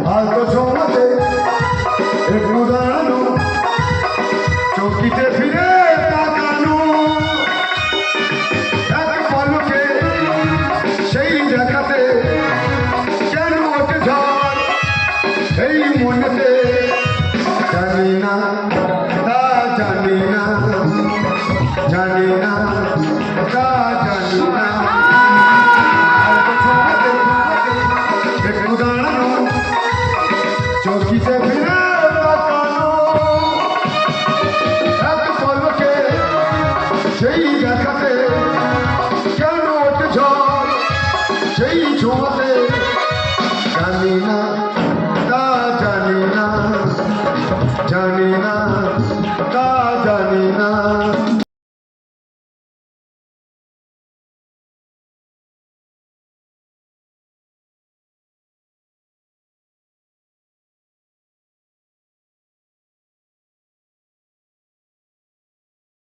হালকা ছোঁয়াতে একটু দাঁড়ানো, চৌকিতে ফিরে তাকানো, এক পলকে সেই দেখাতে কেন ওঠে ঝড় এই মনেতে, জানি না তা জানি না, জানি না তা জানি না। একটু দাঁড়ানো, চৌকিতে ফিরে তাকানো, এক পলকে সেই দেখাতে কেন ওঠে ঝড় সেই ছোঁয়াতে, জানি না